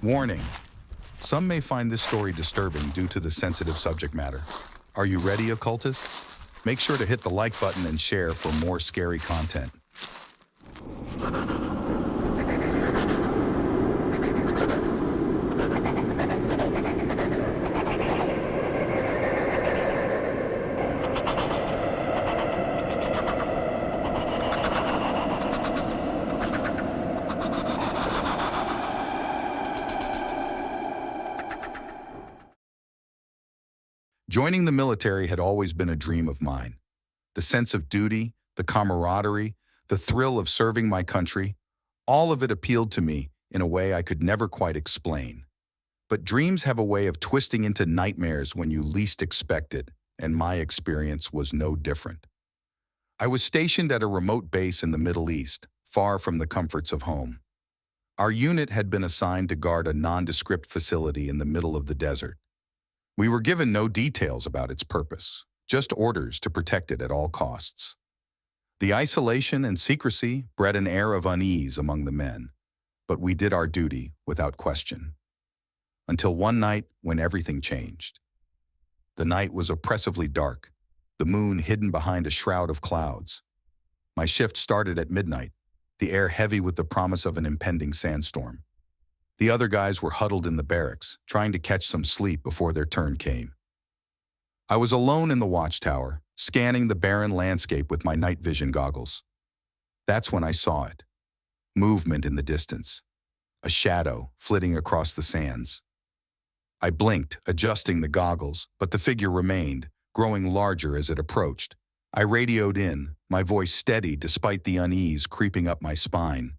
Warning: some may find this story disturbing due to the sensitive subject matter. Are you ready, occultists? Make sure to hit the like button and share for more scary content. Joining the military had always been a dream of mine. The sense of duty, the camaraderie, the thrill of serving my country, all of it appealed to me in a way I could never quite explain. But dreams have a way of twisting into nightmares when you least expect it, and my experience was no different. I was stationed at a remote base in the Middle East, far from the comforts of home. Our unit had been assigned to guard a nondescript facility in the middle of the desert. We were given no details about its purpose, just orders to protect it at all costs. The isolation and secrecy bred an air of unease among the men, but we did our duty without question. Until one night when everything changed. The night was oppressively dark, the moon hidden behind a shroud of clouds. My shift started at midnight, the air heavy with the promise of an impending sandstorm. The other guys were huddled in the barracks, trying to catch some sleep before their turn came. I was alone in the watchtower, scanning the barren landscape with my night vision goggles. That's when I saw it. Movement in the distance. A shadow flitting across the sands. I blinked, adjusting the goggles, but the figure remained, growing larger as it approached. I radioed in, my voice steady despite the unease creeping up my spine.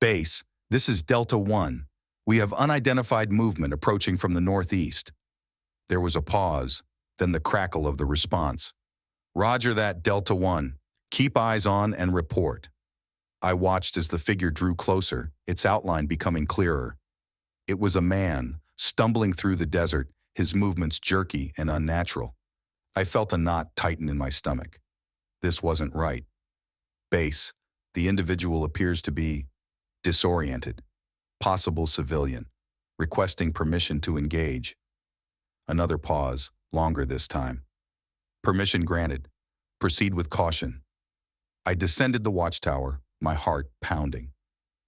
"Base, this is Delta 1. We have unidentified movement approaching from the northeast." There was a pause, then the crackle of the response. "Roger that, Delta 1. Keep eyes on and report." I watched as the figure drew closer, its outline becoming clearer. It was a man, stumbling through the desert, his movements jerky and unnatural. I felt a knot tighten in my stomach. This wasn't right. "Base, the individual appears to be disoriented. Possible civilian. Requesting permission to engage." Another pause, longer this time. "Permission granted. Proceed with caution." I descended the watchtower, my heart pounding.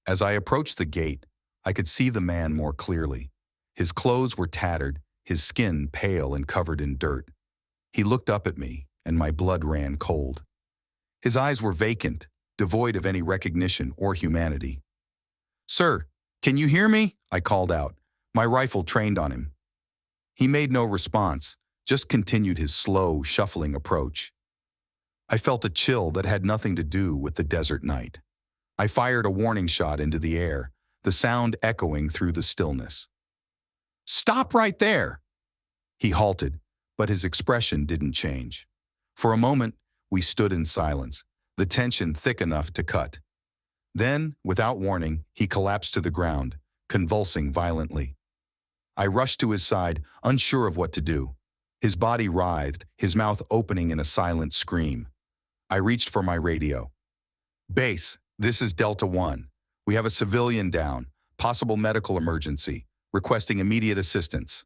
As I approached the gate, I could see the man more clearly. His clothes were tattered, his skin pale and covered in dirt. He looked up at me, and my blood ran cold. His eyes were vacant, devoid of any recognition or humanity. "Sir, can you hear me?" I called out, my rifle trained on him. He made no response, just continued his slow, shuffling approach. I felt a chill that had nothing to do with the desert night. I fired a warning shot into the air, the sound echoing through the stillness. "Stop right there!" He halted, but his expression didn't change. For a moment, we stood in silence, the tension thick enough to cut. Then, without warning, he collapsed to the ground, convulsing violently. I rushed to his side, unsure of what to do. His body writhed, his mouth opening in a silent scream. I reached for my radio. "Base, this is Delta 1. We have a civilian down, possible medical emergency, requesting immediate assistance."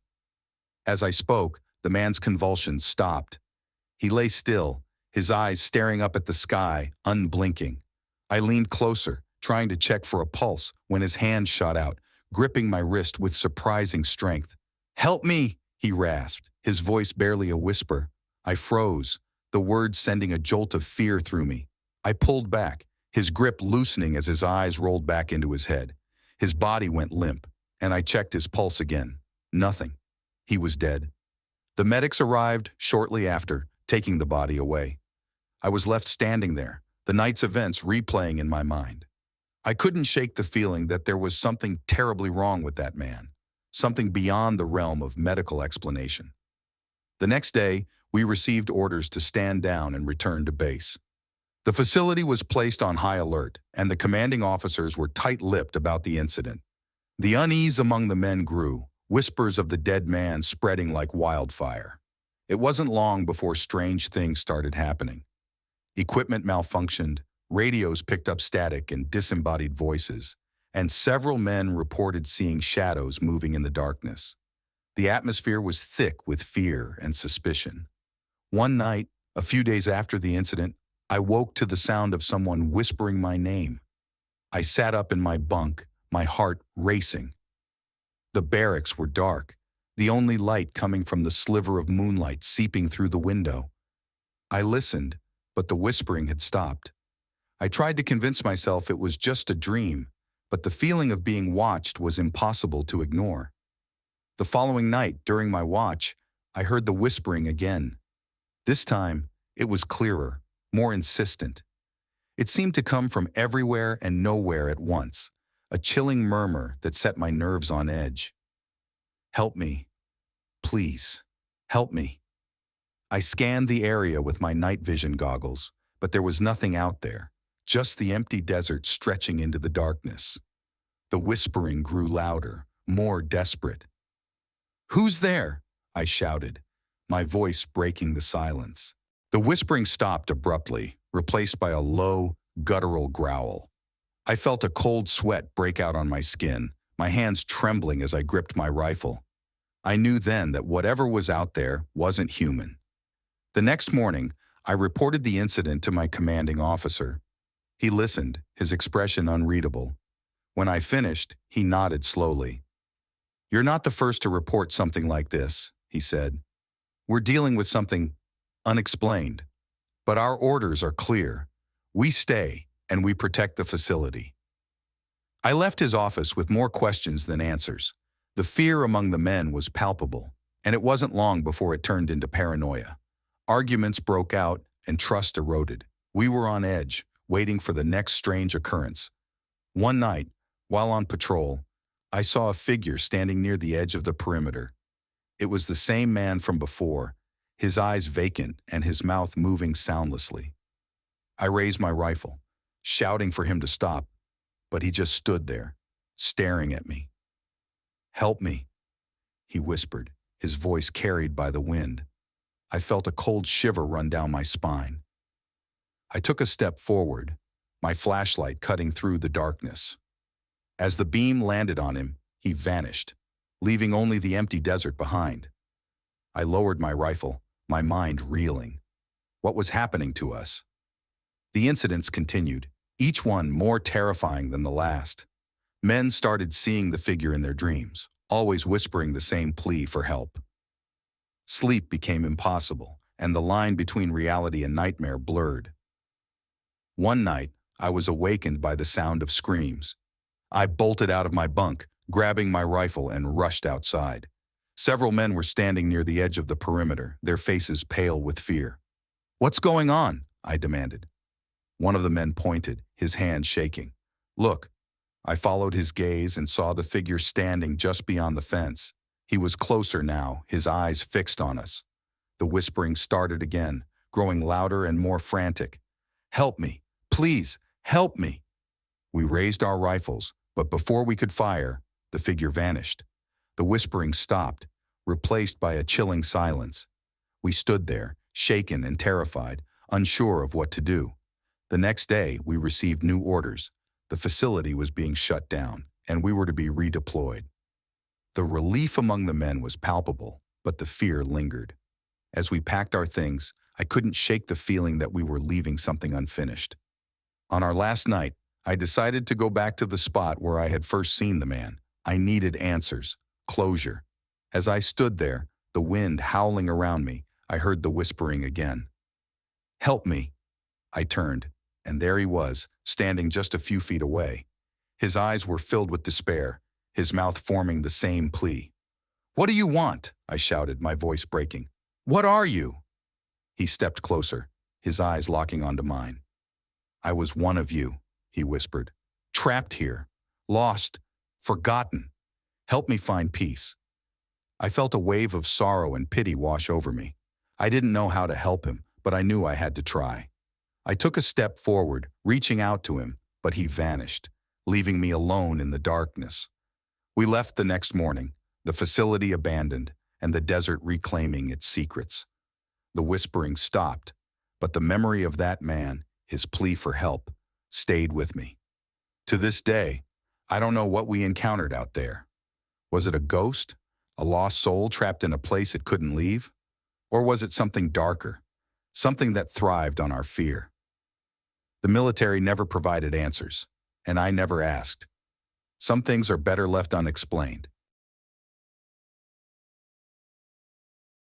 As I spoke, the man's convulsions stopped. He lay still, his eyes staring up at the sky, unblinking. I leaned closer, trying to check for a pulse, when his hand shot out, gripping my wrist with surprising strength. "Help me!" he rasped, his voice barely a whisper. I froze, the words sending a jolt of fear through me. I pulled back, his grip loosening as his eyes rolled back into his head. His body went limp, and I checked his pulse again. Nothing. He was dead. The medics arrived shortly after, taking the body away. I was left standing there, the night's events replaying in my mind. I couldn't shake the feeling that there was something terribly wrong with that man, something beyond the realm of medical explanation. The next day, we received orders to stand down and return to base. The facility was placed on high alert, and the commanding officers were tight-lipped about the incident. The unease among the men grew, whispers of the dead man spreading like wildfire. It wasn't long before strange things started happening. Equipment malfunctioned, radios picked up static and disembodied voices, and several men reported seeing shadows moving in the darkness. The atmosphere was thick with fear and suspicion. One night, a few days after the incident, I woke to the sound of someone whispering my name. I sat up in my bunk, my heart racing. The barracks were dark, the only light coming from the sliver of moonlight seeping through the window. I listened, but the whispering had stopped. I tried to convince myself it was just a dream, but the feeling of being watched was impossible to ignore. The following night, during my watch, I heard the whispering again. This time, it was clearer, more insistent. It seemed to come from everywhere and nowhere at once, a chilling murmur that set my nerves on edge. "Help me. Please, help me." I scanned the area with my night vision goggles, but there was nothing out there, just the empty desert stretching into the darkness. The whispering grew louder, more desperate. "Who's there?" I shouted, my voice breaking the silence. The whispering stopped abruptly, replaced by a low, guttural growl. I felt a cold sweat break out on my skin, my hands trembling as I gripped my rifle. I knew then that whatever was out there wasn't human. The next morning, I reported the incident to my commanding officer. He listened, his expression unreadable. When I finished, he nodded slowly. "You're not the first to report something like this," he said. "We're dealing with something unexplained. But our orders are clear. We stay, and we protect the facility." I left his office with more questions than answers. The fear among the men was palpable, and it wasn't long before it turned into paranoia. Arguments broke out, and trust eroded. We were on edge, waiting for the next strange occurrence. One night, while on patrol, I saw a figure standing near the edge of the perimeter. It was the same man from before, his eyes vacant and his mouth moving soundlessly. I raised my rifle, shouting for him to stop, but he just stood there, staring at me. "Help me," he whispered, his voice carried by the wind. I felt a cold shiver run down my spine. I took a step forward, my flashlight cutting through the darkness. As the beam landed on him, he vanished, leaving only the empty desert behind. I lowered my rifle, my mind reeling. What was happening to us? The incidents continued, each one more terrifying than the last. Men started seeing the figure in their dreams, always whispering the same plea for help. Sleep became impossible, and the line between reality and nightmare blurred. One night, I was awakened by the sound of screams. I bolted out of my bunk, grabbing my rifle, and rushed outside. Several men were standing near the edge of the perimeter, their faces pale with fear. "What's going on?" I demanded. One of the men pointed, his hand shaking. "Look." I followed his gaze and saw the figure standing just beyond the fence. He was closer now, his eyes fixed on us. The whispering started again, growing louder and more frantic. "Help me! Please, help me!" We raised our rifles, but before we could fire, the figure vanished. The whispering stopped, replaced by a chilling silence. We stood there, shaken and terrified, unsure of what to do. The next day, we received new orders. The facility was being shut down, and we were to be redeployed. The relief among the men was palpable, but the fear lingered. As we packed our things, I couldn't shake the feeling that we were leaving something unfinished. On our last night, I decided to go back to the spot where I had first seen the man. I needed answers, closure. As I stood there, the wind howling around me, I heard the whispering again. "Help me." I turned, and there he was, standing just a few feet away. His eyes were filled with despair, his mouth forming the same plea. "What do you want?" I shouted, my voice breaking. "What are you?" He stepped closer, his eyes locking onto mine. "I was one of you," he whispered. "Trapped here, lost, forgotten. Help me find peace." I felt a wave of sorrow and pity wash over me. I didn't know how to help him, but I knew I had to try. I took a step forward, reaching out to him, but he vanished, leaving me alone in the darkness. We left the next morning, the facility abandoned, and the desert reclaiming its secrets. The whispering stopped, but the memory of that man, his plea for help, stayed with me. To this day, I don't know what we encountered out there. Was it a ghost? A lost soul trapped in a place it couldn't leave? Or was it something darker? Something that thrived on our fear? The military never provided answers, and I never asked. Some things are better left unexplained.